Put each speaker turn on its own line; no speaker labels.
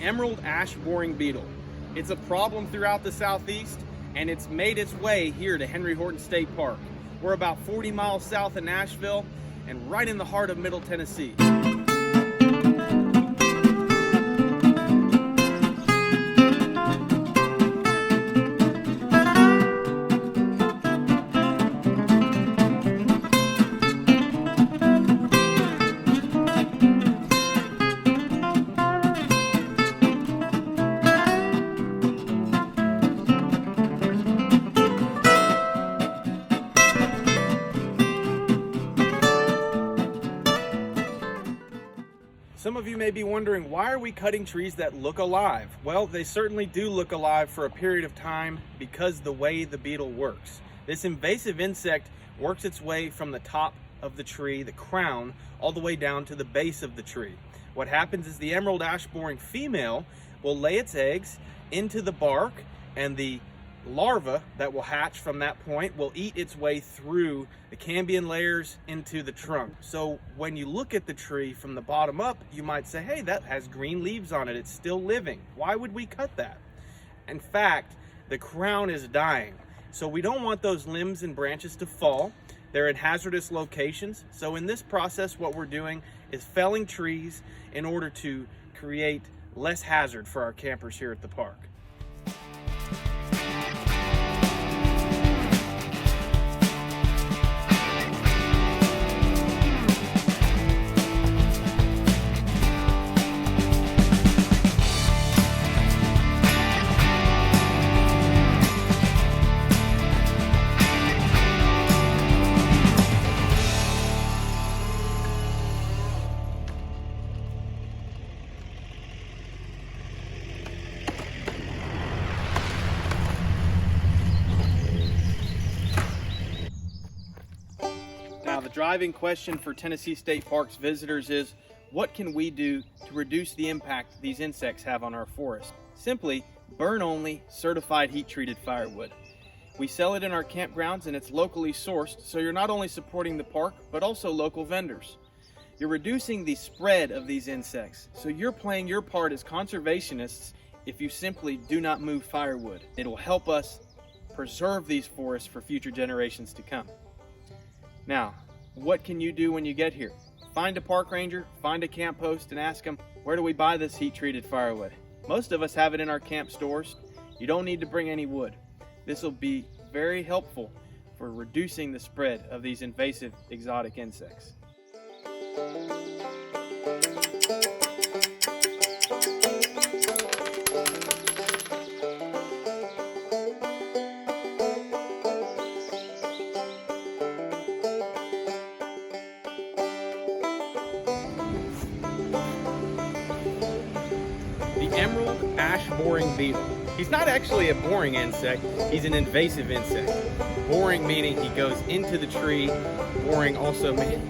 Emerald Ash Boring Beetle. It's a problem throughout the Southeast, and it's made its way here to Henry Horton State Park. We're about 40 miles south of Nashville and right in the heart of Middle Tennessee. Some of you may be wondering, why are we cutting trees that look alive? Well, they certainly do look alive for a period of time because the way the beetle works. This invasive insect works its way from the top of the tree, the crown, all the way down to the base of the tree. What happens is the emerald ash boring female will lay its eggs into the bark, and the larva that will hatch from that point will eat its way through the cambium layers into the trunk. So when you look at the tree from the bottom up, you might say, hey, that has green leaves on it, it's still living. Why would we cut that? In fact, the crown is dying. So we don't want those limbs and branches to fall. They're in hazardous locations. So in this process, what we're doing is felling trees in order to create less hazard for our campers here at the park. Now, the driving question for Tennessee State Parks visitors is, what can we do to reduce the impact these insects have on our forest? Simply, burn-only, certified heat-treated firewood. We sell it in our campgrounds and it's locally sourced, so you're not only supporting the park, but also local vendors. You're reducing the spread of these insects, so you're playing your part as conservationists if you simply do not move firewood. It will help us preserve these forests for future generations to come. Now, what can you do when you get here? Find a park ranger, find a camp host, and ask them, where do we buy this heat-treated firewood? Most of us have it in our camp stores. You don't need to bring any wood. This will be very helpful for reducing the spread of these invasive exotic insects. The Emerald Ash Boring Beetle. He's not actually a boring insect, he's an invasive insect. Boring meaning he goes into the tree, boring also meaning